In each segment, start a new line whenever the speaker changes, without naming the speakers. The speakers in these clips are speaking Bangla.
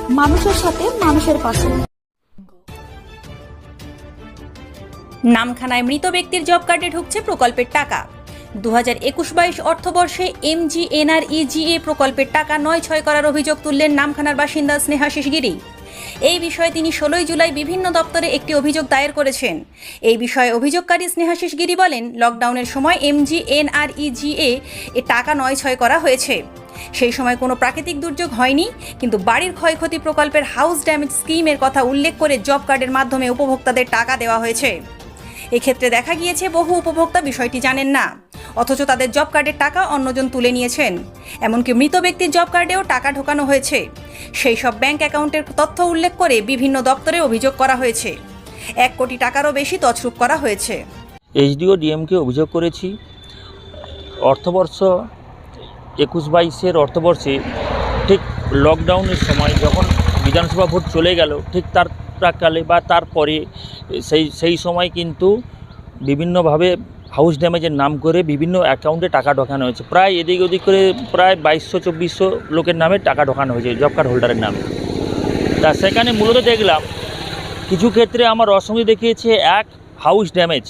মানুষের সাথে মানুষের পাশে।
নামখানায় মৃত ব্যক্তির জব কার্ডে ঢুকছে প্রকল্পের টাকা। 2021-22 অর্থবর্ষে MGNREGA প্রকল্পের টাকা 9-6 করার অভিযোগ তুললেন নামখানার বাসিন্দা স্নেহাশিস গিরি। এই বিষয়ে তিনি 16 জুলাই বিভিন্ন দপ্তরে একটি অভিযোগ দায়ের করেছেন। এই বিষয়ে অভিযোগকারী স্নেহাশিস গিরি বলেন, লকডাউনের সময় MGNREGA এ টাকা 9-6 করা হয়েছে। সেই সময় কোনো প্রাকৃতিক দুর্যোগ হয়নি, কিন্তু বাড়ির ক্ষয়ক্ষতি প্রকল্পের হাউস ড্যামেজ স্কিমের কথা উল্লেখ করে জব কার্ডের মাধ্যমে উপভোক্তাদের টাকা দেওয়া হয়েছে। এক্ষেত্রে দেখা গিয়েছে বহু উপভোক্তা বিষয়টি জানেন না, অথচ তাদের জব কার্ডের টাকা অন্যজন তুলে নিয়েছেন। এমনকি মৃত ব্যক্তির জব কার্ডেও টাকা ঢোকানো হয়েছে। সেই সব ব্যাংক অ্যাকাউন্টের তথ্য উল্লেখ করে বিভিন্ন দপ্তরে অভিযোগ করা হয়েছে। 1 কোটি টাকারও বেশি তছরূপ করা হয়েছে।
এইচডিও ডিএমকে অভিযোগ করেছি, অর্থবর্ষ 21-22 অর্থবর্ষে ঠিক লকডাউনের সময় যখন বিধানসভা ভোট চলে গেল, ঠিক তার প্রাককালে বা তারপরে সেই সময় কিন্তু বিভিন্নভাবে হাউস ড্যামেজের নাম করে বিভিন্ন অ্যাকাউন্টে টাকা ঢোকানো হয়েছে। প্রায় এদিক ওদিক করে প্রায় 2200-2400 লোকের নামে টাকা ঢোকানো হয়েছে জব কার্ড হোল্ডারের নামে। তা সেখানে মূলত দেখলাম কিছু ক্ষেত্রে আমার অসঙ্গতি দেখিয়েছে। এক, হাউস ড্যামেজ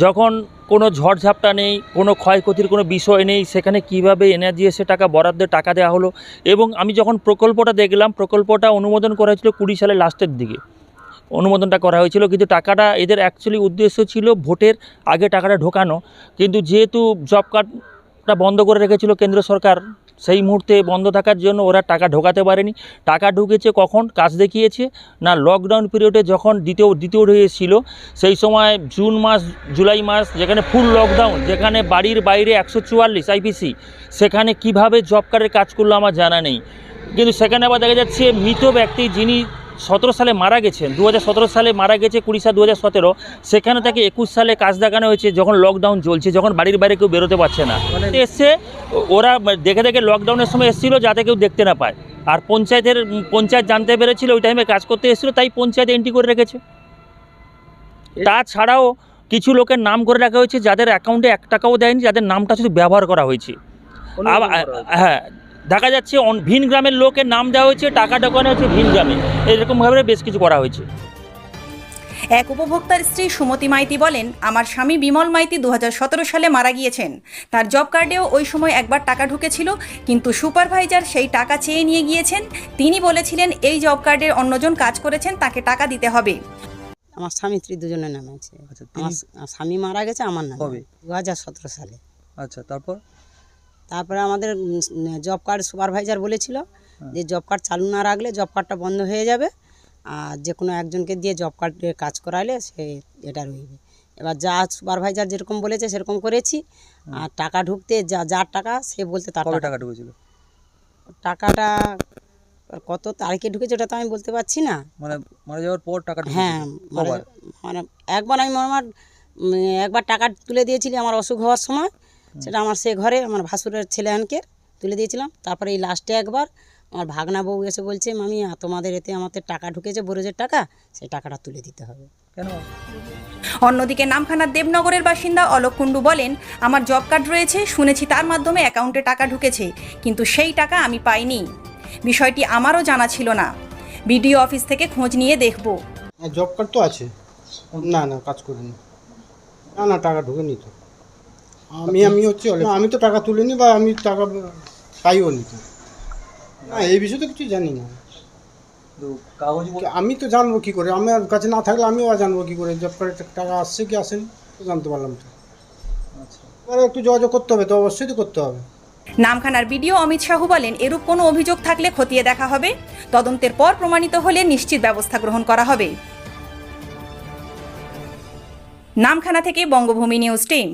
যখন কোনো ঝড়ঝাপটা নেই, কোনো ক্ষয়ক্ষতির কোনো বিষয় নেই, সেখানে কিভাবে এনআরজিএসে টাকা বরাদ্দের টাকা দেওয়া হলো। এবং আমি যখন প্রকল্পটা দেখলাম, প্রকল্পটা অনুমোদন করা হয়েছিল 20 সালের লাস্টের দিকে অনুমোদনটা করা হয়েছিল, কিন্তু টাকাটা এদের অ্যাকচুয়ালি উদ্দেশ্য ছিল ভোটের আগে টাকাটা ঢোকানো। কিন্তু যেহেতু জব কার্ডটা বন্ধ করে রেখেছিল কেন্দ্র সরকার, সেই মুহূর্তে বন্ধ থাকার জন্য ওরা টাকা ঢোকাতে পারেনি। টাকা ঢুকেছে কখন কাজ দেখিয়েছে না, লকডাউন পিরিয়ডে যখন দ্বিতীয় হয়েছিল, সেই সময় জুন মাস জুলাই মাস যেখানে ফুল লকডাউন, যেখানে বাড়ির বাইরে 144 আইপিসি, সেখানে কিভাবে জব কার্ডের কাজ করলো আমার জানা নেই। কিন্তু সেখানে আবার দেখা যাচ্ছে মৃত ব্যক্তি যিনি 17 সালে মারা গেছেন, 2017 সালে মারা গেছে, 20/7/2017, সেখানে তাকে 21 সালে কাজ দেখানো হয়েছে যখন লকডাউন চলছে, যখন বাড়ির বাইরে কেউ বেরোতে পারছে না। এসছে ওরা দেখে লকডাউনের সময় এসেছিলো যাতে কেউ দেখতে না পায়। আর পঞ্চায়েত জানতে পেরেছিল ওই টাইমে কাজ করতে এসেছিলো, তাই পঞ্চায়েত এন্ট্রি করে রেখেছে। তাছাড়াও কিছু লোকের নাম করে রাখা হয়েছে যাদের অ্যাকাউন্টে 1 টাকাও দেয়নি, যাদের নামটা শুধু ব্যবহার করা হয়েছে। হ্যাঁ, দেখা যাচ্ছে ভিন গ্রামের লোকের নাম দেওয়া হয়েছে, টাকা ঢোকানো হচ্ছে ভিন গ্রামে, এরকমভাবে বেশ কিছু করা হয়েছে।
এক উপভোক্তার স্ত্রী সুমতি মাইতি বলেন, আমার স্বামী বিমল মাইতি 2017 সালে মারা গিয়েছেন। তার জব কার্ডেও ওই সময় একবার টাকা ঢুকেছিল, কিন্তু সুপারভাইজার সেই টাকা চেয়ে নিয়ে গিয়েছেন। তিনি বলেছিলেন এই জব কার্ডের অন্যজন কাজ করেছেন, তাকে টাকা দিতে হবে।
আমার স্বামী স্ত্রী দুজনের নামে আছে। আমার স্বামী মারা গেছে আমার নামে 2017 সালে।
আচ্ছা, তারপরে
আমাদের জব কার্ড সুপারভাইজার বলেছিল যে জব কার্ড চালু না রাখলে জব কার্ডটা বন্ধ হয়ে যাবে, আর যে কোনো একজনকে দিয়ে জব কার্ডে কাজ করাইলে সে এটা রইবে। এবার যা সুপারভাইজার যেরকম বলেছে সেরকম করেছি। আর টাকা ঢুকতে যার টাকা সে বলতে তার
টাকা ঢুকেছিল,
টাকাটা কত তারিখে ঢুকেছে ওটা তো আমি বলতে পারছি না।
মারা যাওয়ার পর টাকা?
হ্যাঁ, মানে একবার আমি একবার টাকা তুলে দিয়েছিলি আমার অসুখ হওয়ার সময়, সেটা আমার সে ঘরে আমার ভাসুরের ছেলেহানকে তুলে দিয়েছিলাম। তারপরে এই লাস্টে একবার আমার ভাগনা বউ এসে বলছে, মামি তোমাদের এতে আমাদের টাকা ঢুকেছে বরজের টাকা, সেই টাকাটা তুলে দিতে হবে।
কেন?
অন্যদিকে নামখানার দেবনগরের বাসিন্দা অলোক কুণ্ডু বলেন, আমার জব কার্ড রয়েছে, শুনেছি তার মাধ্যমে অ্যাকাউন্টে টাকা ঢুকেছে, কিন্তু সেই টাকা আমি পাইনি। বিষয়টি আমারও জানা ছিল না। বিডিও অফিস থেকে খোঁজ নিয়ে দেখব।
জব কার্ড তো আছে, না কাজ করিনি, না টাকা ঢুকেনি তো। আমি তো টাকা তুলিনি বা আমি টাকা পাইও নি তো। না, এই বিষয়ে তো কিছু জানি না। আমি তো জানবো কি করে? আমার কাছে না থাকলে আমিও জানবো কি করে জব কার্ডে টাকা আসছে কি আসেনি? জানতে পারলাম তো। আচ্ছা, একটু যোগাযোগ করতে হবে তো, অবশ্যই তো করতে হবে।
নামখানার বিডিও অমিত সাহু বলেন, এরূপ কোনো অভিযোগ থাকলে খতিয়ে দেখা হবে, তদন্তের পর প্রমাণিত হলে নিশ্চিত ব্যবস্থা গ্রহণ করা হবে। নামখানা থেকে বঙ্গভূমি নিউজ টিম।